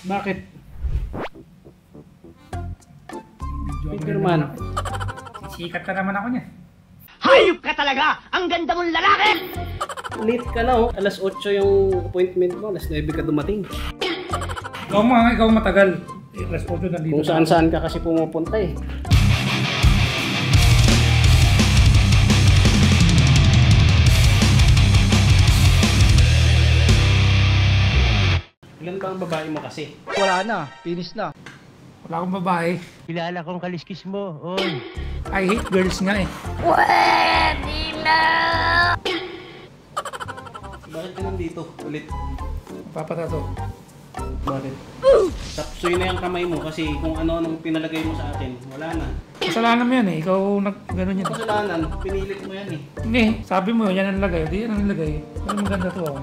Bakit? Spiderman. Sikat ka naman ako niya. Hayop ka talaga! Ang ganda mong lalaki! Late ka na oh. Alas 8 yung appointment mo. Alas 9 ka dumating. Ikaw matagal. Alas 8 nandito. Kung saan-saan ka kasi pumupunta eh. Ilan ba ang babae mo kasi? Wala na, finish na. Wala akong babae. Kilala kong kaliskis mo, oy. I hate girls nga eh. Pwede na! Bakit ka nandito ulit? Papatato. Bakit? Tapsoy na yung kamay mo kasi kung ano-anong pinalagay mo sa akin, wala na. Kasalanan mo yan eh. Ikaw gano'n yan. Kasalanan, pinilit mo yan eh. Hindi, sabi mo yan ang lagay. Di yan ang lagay. Pero maganda to oh.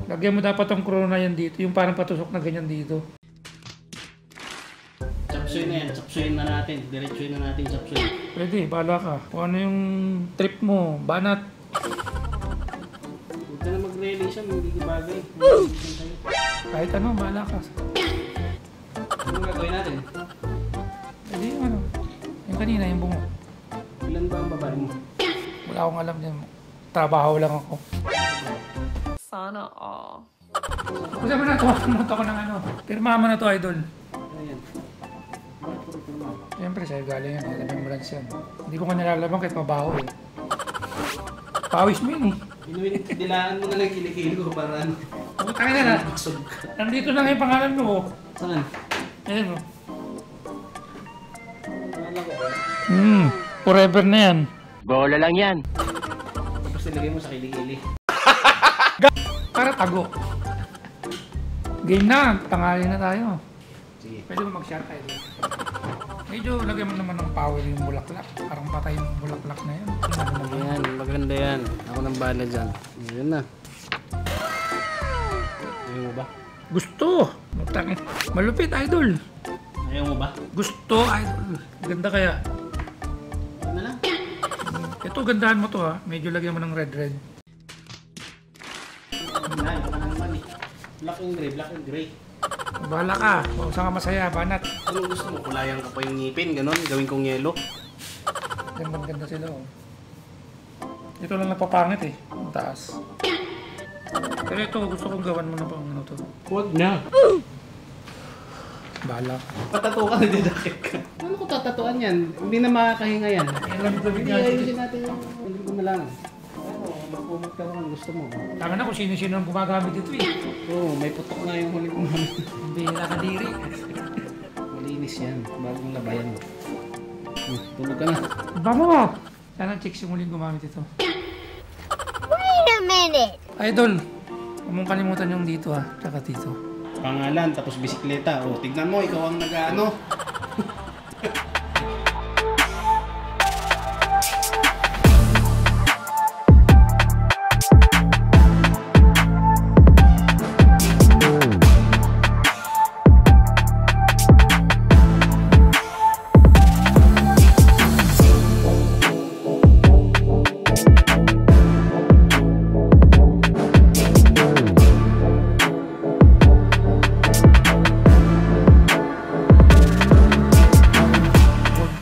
Lagyan mo dapat ang corona yan dito. Yung parang patusok na ganyan dito. Chapsoy na yan, chapsoyin na natin. Diretsoyin na natin chapsoy. Pwede, bahala ka. Kung ano yung trip mo, banat. Huwag ka na mag-relation, hindi ka bagay. Kahit ano, bahala ka. Anong gagawin natin? Pwede yung ano. Yung kanina, yung bungo. Ilan ba ang babae mo? Wala akong alam dyan. Trabaho lang ako. Sana all. Kasi mo na to, pumunta ko ng ano. Pirma mo na to, idol. Ayan. Bakit puro pirma? Siyempre, sa'yo galing yan. Alam yung brands yan. Hindi ko ka nilalaban kahit mabaho eh. Pawis mo yun eh. Dilaan mo na lang kilikili ko para ano. Putang ina na. Nandito lang yung pangalan mo. Saan? Ayan o. Wala ko. Forever na yan. Bola lang yan. Tapos nilagay mo sa kilikili. Para tago. Game na. Tangali na tayo. Sige. Pwede mo mag-share tayo dito. Medyo lagyan mo naman ng power yung bulaklak. Parang patay yung bulaklak na yan. Ayan, maganda yan. Ako nang bahala dyan. Ayan na. Ayaw mo ba? Gusto. Malupit, idol. Ayaw mo ba? Gusto, idol. Ganda kaya. Ayaw na lang. Ito, gandahan mo to ha. Medyo lagyan mo ng red. Ayaw ka na naman eh. Black and gray, black and gray. Bahala ka. Kung saan ka masaya, banat. Anong gusto mo? Kulayan ko pa yung ngipin, ganon. Gawin kong yelo. Ganda sila oh. Ito lang napapangit eh. Ang taas. Pero ito, gusto kong gawan mo na pang ano to. Huwag na. Bahala. Patato ka, nagdadakit ka. Ano ko tatatuan yan? Hindi na makakahinga yan. Hindi, ayusin natin yung hindi ko na lang. Magpumot ka kung gusto mo. Tama na kung sino-sino ang gumagamit dito eh. Oo, may putok na yung huling kumamit. Bihira ka diri. Malinis yan. Bagong labayan mo. Tulog ka na. Bango! Sana chicks yung huling gumamit ito. Wait a minute! Idol, huwag mong kalimutan yung dito ha. Tsaka dito. Pangalan, tapos bisikleta. O, tignan mo, ikaw ang nag-ano.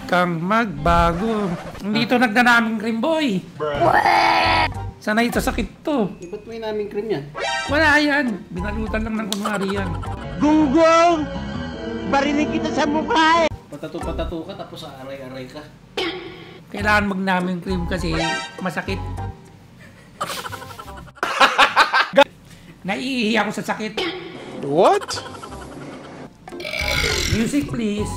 Kang magbago. Hindi ito nagdanaming cream boy. Sana ito sakit to. Ba't may naming cream yan? Wala yan. Binalutan lang ng kunwari yan. Gunggong! Barinig kita sa mukha eh! Patato ka, tapos aray-aray ka. Kailangan magnaming cream kasi masakit. Naiihi ako sa sakit. What? Music please.